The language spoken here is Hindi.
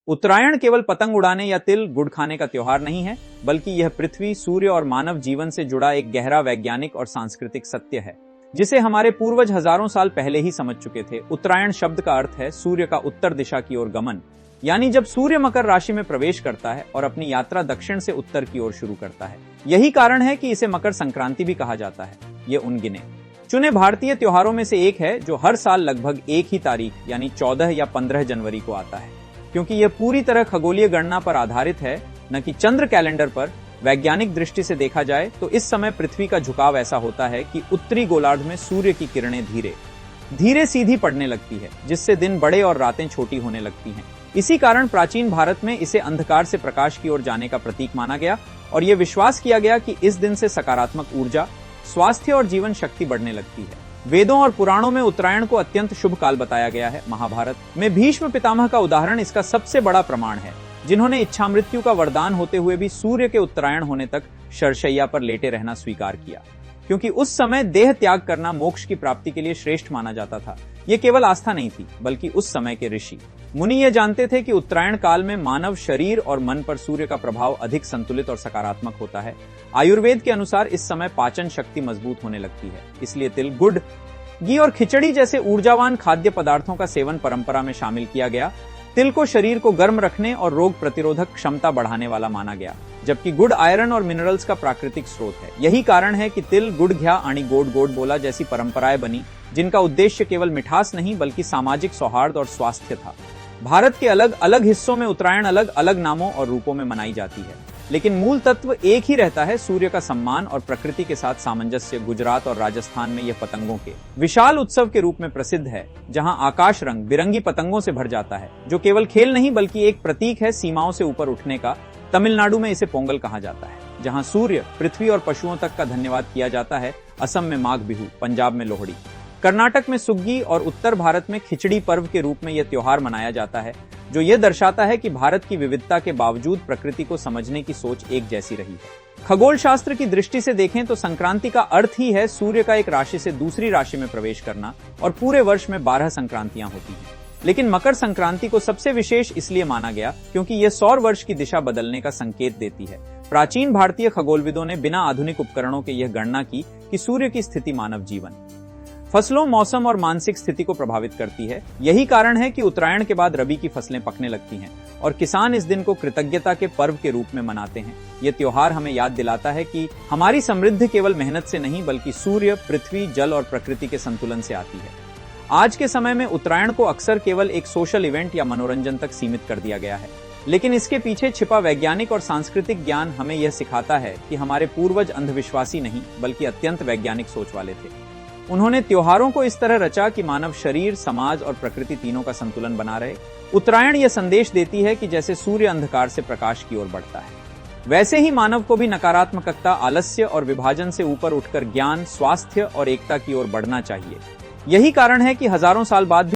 उत्तरायण केवल पतंग उड़ाने या तिल गुड़ खाने का त्योहार नहीं है, बल्कि यह पृथ्वी, सूर्य और मानव जीवन से जुड़ा एक गहरा वैज्ञानिक और सांस्कृतिक सत्य है, जिसे हमारे पूर्वज हजारों साल पहले ही समझ चुके थे। उत्तरायण शब्द का अर्थ है सूर्य का उत्तर दिशा की ओर गमन, यानी जब सूर्य मकर राशि में प्रवेश करता है और अपनी यात्रा दक्षिण से उत्तर की ओर शुरू करता है। यही कारण है कि इसे मकर संक्रांति भी कहा जाता है। ये उन गिने चुने भारतीय त्योहारों में से एक है जो हर साल लगभग एक ही तारीख यानी 14 या 15 जनवरी को आता है। क्योंकि यह पूरी तरह खगोलीय गणना पर आधारित है, न कि चंद्र कैलेंडर पर, वैज्ञानिक दृष्टि से देखा जाए तो इस समय पृथ्वी का झुकाव ऐसा होता है कि उत्तरी गोलार्ध में सूर्य की किरणें धीरे धीरे सीधी पड़ने लगती है, जिससे दिन बड़े और रातें छोटी होने लगती हैं। इसी कारण प्राचीन भारत में इसे अंधकार से प्रकाश की ओर जाने का प्रतीक माना गया और यह विश्वास किया गया कि इस दिन से सकारात्मक ऊर्जा, स्वास्थ्य और जीवन शक्ति बढ़ने लगती है। वेदों और पुराणों में उत्तरायण को अत्यंत शुभ काल बताया गया है। महाभारत में भीष्म पितामह का उदाहरण इसका सबसे बड़ा प्रमाण है, जिन्होंने इच्छा मृत्यु का वरदान होते हुए भी सूर्य के उत्तरायण होने तक शरशैया पर लेटे रहना स्वीकार किया, क्योंकि उस समय देह त्याग करना मोक्ष की प्राप्ति के लिए श्रेष्ठ माना जाता था। यह केवल आस्था नहीं थी, बल्कि उस समय के ऋषि मुनि यह जानते थे कि उत्तरायण काल में मानव शरीर और मन पर सूर्य का प्रभाव अधिक संतुलित और सकारात्मक होता है। आयुर्वेद के अनुसार इस समय पाचन शक्ति मजबूत होने लगती है, इसलिए तिल, गुड़, घी और खिचड़ी जैसे ऊर्जावान खाद्य पदार्थों का सेवन परंपरा में शामिल किया गया। तिल को शरीर को गर्म रखने और रोग प्रतिरोधक क्षमता बढ़ाने वाला माना गया, जबकि गुड़ आयरन और मिनरल्स का प्राकृतिक स्रोत है। यही कारण है कि तिल, गुड़, घ्या आणि गोड गोड बोला जैसी परंपराएं बनी, जिनका उद्देश्य केवल मिठास नहीं बल्कि सामाजिक सौहार्द और स्वास्थ्य था। भारत के अलग अलग हिस्सों में उत्तरायण अलग अलग नामों और रूपों में मनाई जाती है, लेकिन मूल तत्व एक ही रहता है, सूर्य का सम्मान और प्रकृति के साथ सामंजस्य। गुजरात और राजस्थान में यह पतंगों के विशाल उत्सव के रूप में प्रसिद्ध है, जहां आकाश रंग बिरंगी पतंगों से भर जाता है, जो केवल खेल नहीं बल्कि एक प्रतीक है सीमाओं से ऊपर उठने का। तमिलनाडु में इसे पोंगल कहा जाता है, जहां सूर्य, पृथ्वी और पशुओं तक का धन्यवाद किया जाता है। असम में माघ बिहू, पंजाब में लोहड़ी, कर्नाटक में सुग्गी और उत्तर भारत में खिचड़ी पर्व के रूप में यह त्योहार मनाया जाता है, जो यह दर्शाता है कि भारत की विविधता के बावजूद प्रकृति को समझने की सोच एक जैसी रही है। खगोल शास्त्र की दृष्टि से देखें तो संक्रांति का अर्थ ही है सूर्य का एक राशि से दूसरी राशि में प्रवेश करना, और पूरे वर्ष में 12 संक्रांतियां होती हैं। लेकिन मकर संक्रांति को सबसे विशेष इसलिए माना गया क्योंकि यह सौर वर्ष की दिशा बदलने का संकेत देती है। प्राचीन भारतीय खगोलविदों ने बिना आधुनिक उपकरणों के यह गणना की कि सूर्य की स्थिति मानव जीवन, फसलों, मौसम और मानसिक स्थिति को प्रभावित करती है। यही कारण है कि उत्तरायण के बाद रबी की फसलें पकने लगती हैं और किसान इस दिन को कृतज्ञता के पर्व के रूप में मनाते हैं। यह त्योहार हमें याद दिलाता है कि हमारी समृद्धि केवल मेहनत से नहीं बल्कि सूर्य, पृथ्वी, जल और प्रकृति के संतुलन से आती है। आज के समय में उत्तरायण को अक्सर केवल एक सोशल इवेंट या मनोरंजन तक सीमित कर दिया गया है, लेकिन इसके पीछे छिपा वैज्ञानिक और सांस्कृतिक ज्ञान हमें यह सिखाता है कि हमारे पूर्वज अंधविश्वासी नहीं बल्कि अत्यंत वैज्ञानिक सोच वाले थे। उन्होंने त्योहारों को इस तरह रचा कि मानव शरीर, समाज और प्रकृति तीनों का संतुलन बना रहे। उत्तरायण यह संदेश देती है कि जैसे सूर्य अंधकार से प्रकाश की ओर बढ़ता है, वैसे ही मानव को भी नकारात्मकता, आलस्य और विभाजन से ऊपर उठकर ज्ञान, स्वास्थ्य और एकता की ओर बढ़ना चाहिए। यही कारण है कि हजारों साल बाद